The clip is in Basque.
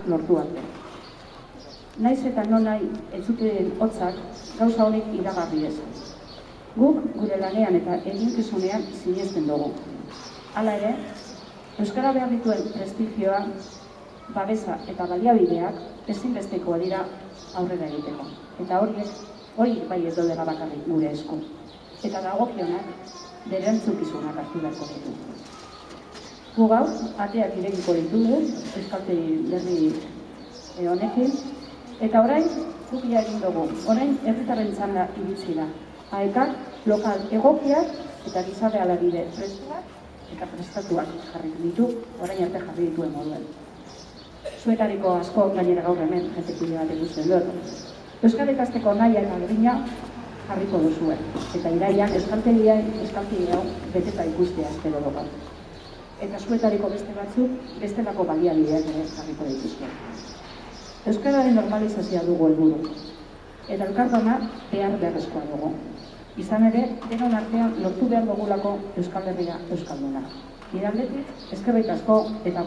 lortu arte. Naiz eta non nahi ez zuten hotzak gauza honek iragarri ez. Guk gure lanean eta eginkizunean sinesten dugu. Hala ere, euskara behar dituen prestigioa, babesa eta baliabideak ezinbestekoa dira aurrera egiteko. Eta hori bai ez daudela bakarrik gure esku. Eta dagokionak bere erantzukizunak hartu beharko ditu. Gu gaur, ateak irekiko ditugu, euskaltegi berri honekin, eta orain, gukia egin dugu, orain herritarren txanda iritsi da. Aekak, lokal egokiak eta gizarte alabide prestuak eta prestatuak jarri ditu, orain arte jarri dituen moduen. Zuetariko asko gainera gaur hemen, jentekide bat eguzten dut. Euskal ikasteko naia eta grina jarriko duzue, eta iraian euskaltegi hau beteta ikustea espero dugu. Eta zuetariko beste batzuk, bestelako baliabideak ere jarriko dituzue. Euskararen normalizazioa dugu helburu, eta elkardana behar beharrezkoa dugu. Izan ere, denon artean lortu behar dugulako Euskal Herria euskalduna. Nire aldetik, eskerrik asko eta